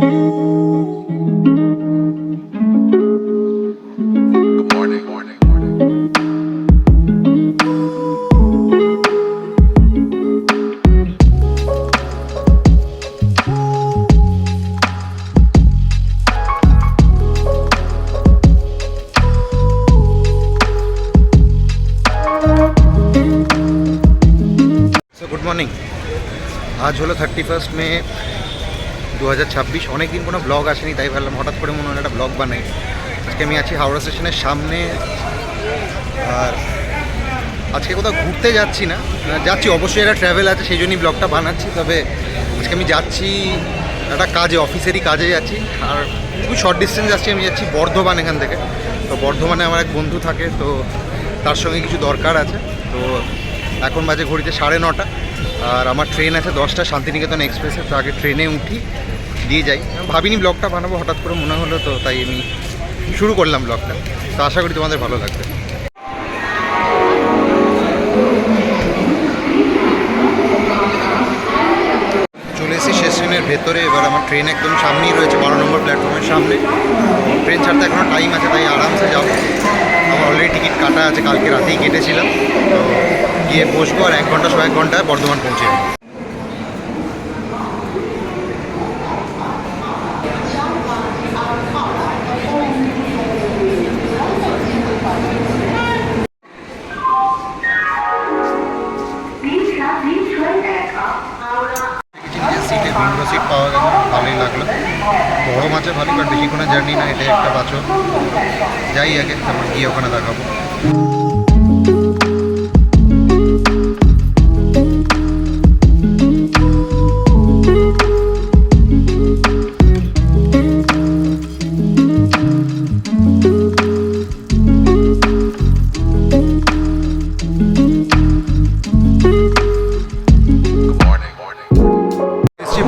Good morning. আজ হলো 31 মে 2026। অনেকদিন কোনো ব্লগ আসেনি, তাই ভাবলাম হঠাৎ করে মনে হলো একটা ব্লগ বানাই। আজকে আমি আছি হাওড়া স্টেশনের সামনে, আর আজকে কোথাও ঘুরতে যাচ্ছি না, যাচ্ছি অবশ্যই একটা ট্র্যাভেল আছে, সেই জন্যই ব্লগটা বানাচ্ছি। তবে আজকে আমি যাচ্ছি একটা কাজে, অফিসেরই কাজে যাচ্ছি, আর খুবই শর্ট ডিস্টেন্স যাচ্ছি। আমি যাচ্ছি বর্ধমান এখান থেকে। তো বর্ধমানে আমার এক বন্ধু থাকে, তো তার সঙ্গে কিছু দরকার আছে। তো এখন বাজে ঘড়িতে 9:30, আর আমার ট্রেন আছে 10টা শান্তিনিকেতন এক্সপ্রেসে। তো আগে ট্রেনে উঠি, দিয়ে যাই। ভাবিনি ব্লগটা বানাবো, হঠাৎ করে মনে হলো, তো তাই আমি শুরু করলাম ব্লগটা। তো আশা করি তোমাদের ভালো লাগবে। চলে এসেছি স্টেশনের ভেতরে। এবার আমার ট্রেন একদম সামনেই রয়েছে, 12 নম্বর প্ল্যাটফর্মের সামনে। ট্রেন ছাড়তে এখনও টাইম আছে, তাই আরামসে যাবো। আমার অলরেডি টিকিট কাটা আছে, কালকে রাতেই কেটেছিলাম। তো গিয়ে বসবো, আর 1 ঘন্টা 1.5 ঘন্টায় বর্ধমান পৌঁছে যাবো। সিটে উইন্ডো সিট পাওয়া গেল, ভালোই লাগলো। গরম আছে ভালোই, বাট বেশিক্ষণের জার্নি না, এটা একটা বাঁচো। যাই আগে, তারপর গিয়ে ওখানে দেখাবো।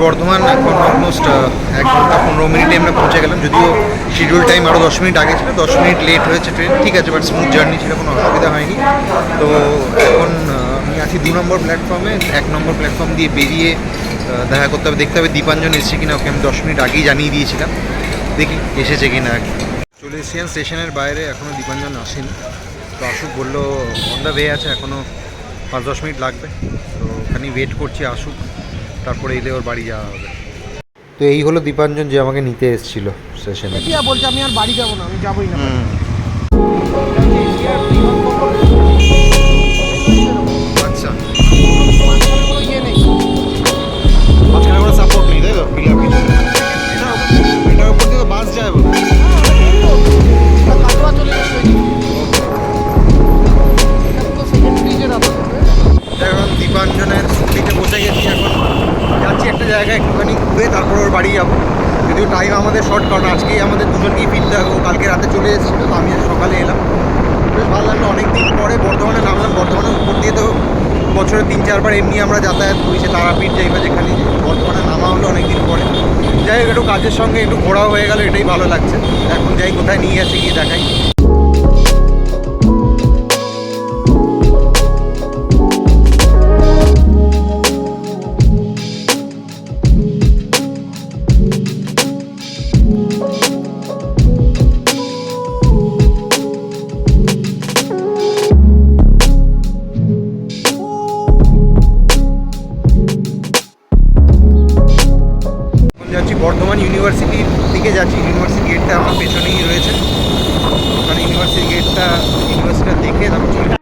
বর্ধমান এখন অলমোস্ট 1 ঘন্টা 15 মিনিটে আমরা পৌঁছে গেলাম। যদিও শিডিউল টাইম আরও 10 মিনিট আগে ছিল, 10 মিনিট লেট হয়েছে ট্রেন, ঠিক আছে, বাট স্মুথ জার্নি ছিল, কোনো অসুবিধা হয়নি। তো এখন আমি আছি 2 নম্বর প্ল্যাটফর্মে। 1 নম্বর প্ল্যাটফর্ম দিয়ে বেরিয়ে দেখা করতে হবে, দেখতে হবে দীপাঞ্জন এসেছে কিনা। ওকে আমি 10 মিনিট আগেই জানিয়ে দিয়েছিলাম, দেখি এসেছে কিনা আর কি। চলে এসেছি স্টেশনের বাইরে, এখনও দীপাঞ্জন আসেনি। তো আসুক বললো অন দ্য ওয়ে আছে, এখনও 5-10 মিনিট লাগবে। তো ওখানেই ওয়েট করছি আসুক, তারপরে এলে ওর বাড়ি যাওয়া হবে। তো এই হলো দীপাঞ্জন, যে আমাকে নিতে এসেছিল স্টেশনে। বলছে আমি আর বাড়ি যাবো না, আমি যাবোই না। আচ্ছা, মাঝখানে কোনো সাপোর্ট নেই, তাই তো? এটার উপর দিয়ে তো বাস যায়। এখন দীপাঞ্জনের স্কুটিতে বসে গেছি, এখন যাচ্ছি একটা জায়গায় একটুখানি ঘুরে, তারপর ওর বাড়ি যাবো। যদিও টাইম আমাদের শর্ট, কারণ আজকেই আমাদের দুজনকেই ফিরতে হবে। ও কালকে রাতে চলে এসেছিলো, তো আমি সকালে এলাম। বেশ ভালো লাগলো, অনেকদিন পরে বর্ধমানে নামলাম। বর্ধমানের উপর দিয়ে তো বছরে 3-4 বার এমনি আমরা যাতায়াত করি, সে তারাপীঠ যাই বা যেখানে। বর্ধমানে নামা হলো অনেকদিন পরে। যাই হোক, একটু কাজের সঙ্গে একটু ঘোরাও হয়ে গেল, এটাই ভালো লাগছে। এখন যাই, কোথায় নিয়ে যাচ্ছে গিয়ে দেখাই। যাচ্ছি বর্ধমান ইউনিভার্সিটির দিকে যাচ্ছি। ইউনিভার্সিটি গেটটা আমার পেছনেই রয়েছে, ওখানে ইউনিভার্সিটি গেটটা, ইউনিভার্সিটিটা দেখে তারপর চলে যাচ্ছি।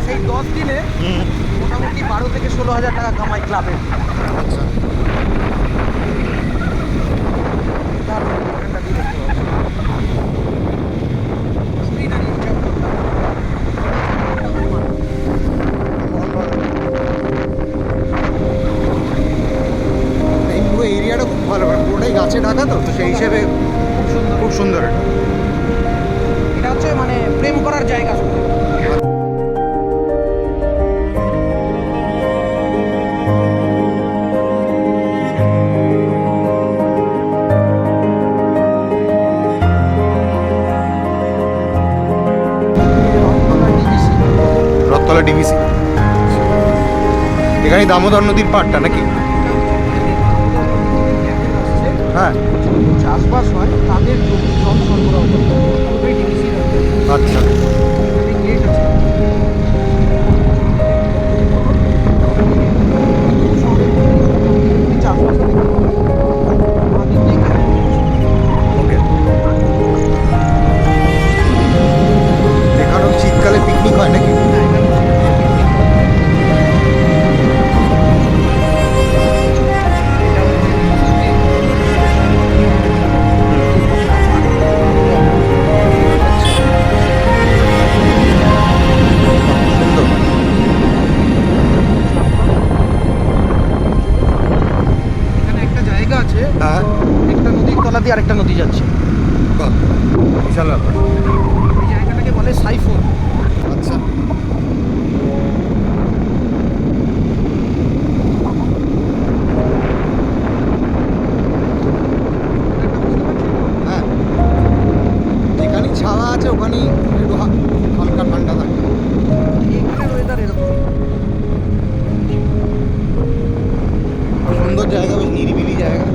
সেই 10 দিনে মোটামুটি 12 থেকে 16,000 টাকা কামাই ক্লাবে। আচ্ছা, এই পুরো এরিয়াটা খুব ভালো, পুরোটাই গাছে ঢাকা, তো সেই হিসেবে খুব সুন্দর। এটা হচ্ছে মানে প্রেম করার জায়গা। দামোদর নদীর পাড়টা নাকি? হ্যাঁ, চাষবাস হয় তাদের জমি জল সরবরাহ করে পুরোটাই ডিবিসির আচ্ছা। গেট আছে। চাষবাস ওকে। এখানেও শীতকালে পিকনিক হয় নাকি? সুন্দর। এখানে একটা জায়গা আছে, হ্যাঁ, একটা নদীর তলা দিয়ে আরেকটা নদী যাচ্ছে। বাহ, বিশাল ব্যাপার। এই জায়গাটাকে বলে সাইফোন। আচ্ছা, হ্যাঁ, যেখানেই ছাওয়া আছে ওখানেই একটু হালকা ঠান্ডা থাকে। এখানের ওয়েদার এরকম। সুন্দর জায়গা, বেশ নিরিবিলি জায়গা।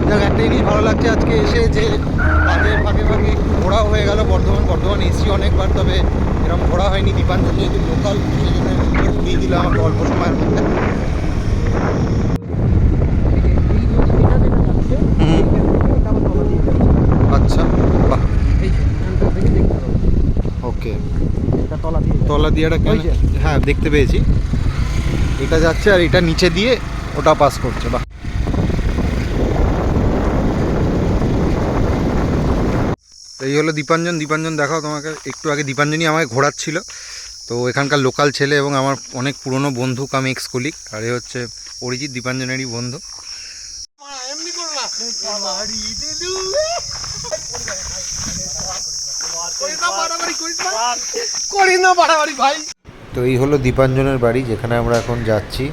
যাক, একটা জিনিস ভালো লাগছে আজকে এসে, যে কাজের ফাঁকে ফাঁকে একটু ঘোরাও হয়ে গেল। বর্ধমান এসছি অনেকবার, তবে এরকম ঘোরা হয়নি। দীপাঞ্জন যেহেতু লোকাল, সেই জন্য দিয়ে দিল আমাকে অল্প সময়ের মধ্যে। এই নদী যেটা যাচ্ছে হুম। এটা আবার তলা দিয়ে যাচ্ছে। আচ্ছা, বাহ, এই যে এখানটা থেকে দেখতে পাবো ওকে। এটা তলা দিয়ে যাচ্ছে। তলা দিয়েটা কেন? ওই যে। হ্যাঁ, দেখতে পেয়েছি। এটা যাচ্ছে আর এটা নিচে দিয়ে ওটা পাস করছে। বাহ, এই হলো দীপাঞ্জন দেখাও তোমাকে। একটু আগে দীপাঞ্জনই আমাকে ঘোরাচ্ছিল। তো এখানকার লোকাল ছেলে এবং আমার অনেক পুরনো বন্ধু কাম এক্স কলিগ। আর এ হচ্ছে অরিজিৎ, দীপাঞ্জনেরই বন্ধু। তো এই হলো দীপাঞ্জনের বাড়ি, যেখানে আমরা এখন যাচ্ছি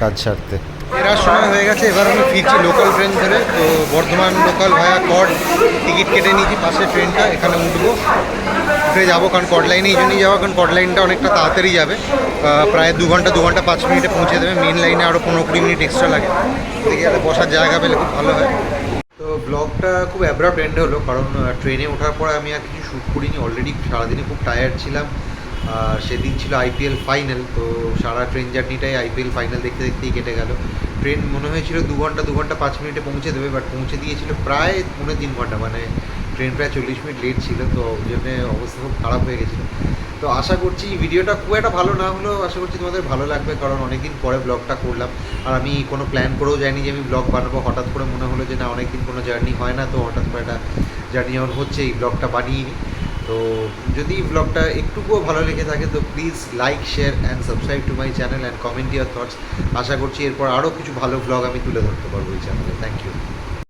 কাজ সারতে। ফেরার সময় হয়ে গেছে, এবার আমি ফিরছি লোকাল ট্রেন ধরে। তো বর্ধমান লোকাল ভায়া কড টিকিট কেটে নিয়েছি, পাশের ট্রেনটা, এখানে উঠবো, উঠে যাবো। কারণ কড লাইনে এই জন্যই যাবো, কারণ কড লাইনটা অনেকটা তাড়াতাড়ি যাবে। প্রায় 2 ঘন্টা 5 মিনিটে পৌঁছে দেবে। মেন লাইনে আরও 15-20 মিনিট এক্সট্রা লাগে। দেখে গেলে বসার জায়গা পেলে খুব ভালো হয়। তো ব্লগটা খুব অ্যাব্রাপ্ট এন্ড হলো, কারণ ট্রেনে ওঠার পরে আমি আর কিছু শ্যুট করিনি। অলরেডি সারাদিনে খুব টায়ার্ড ছিলাম। আর সেদিন ছিল আইপিএল ফাইনাল, তো সারা ট্রেন জার্নিটাই আইপিএল ফাইনাল দেখতে দেখতেই কেটে গেল। ট্রেন মনে হয়েছিল 2 ঘন্টা 5 মিনিটে পৌঁছে দেবে, বাট পৌঁছে দিয়েছিল প্রায় 3.5 ঘন্টা। মানে ট্রেন প্রায় 40 মিনিট লেট ছিল, তো ওই জন্য অবস্থা খুব খারাপ হয়ে গেছিলো। তো আশা করছি ভিডিওটা খুব একটা ভালো না হলেও আশা করছি তোমাদের ভালো লাগবে, কারণ অনেকদিন পরে ব্লগটা করলাম। আর আমি কোনো প্ল্যান করেও যাইনি যে আমি ব্লগ বানাবো। হঠাৎ করে মনে হলো যে না, অনেকদিন কোনো জার্নি হয় না, তো হঠাৎ করে একটা জার্নি যখন হচ্ছে, এই ব্লগটা বানিয়ে নিই। তো যদি ব্লগটা একটুকুও ভালো লেগে থাকে তো please like, share and subscribe to my channel and comment your thoughts. আশা করছি এরপর আরও কিছু ভালো ব্লগ আমি তুলে ধরতে পারবো এই চ্যানেলে। Thank you.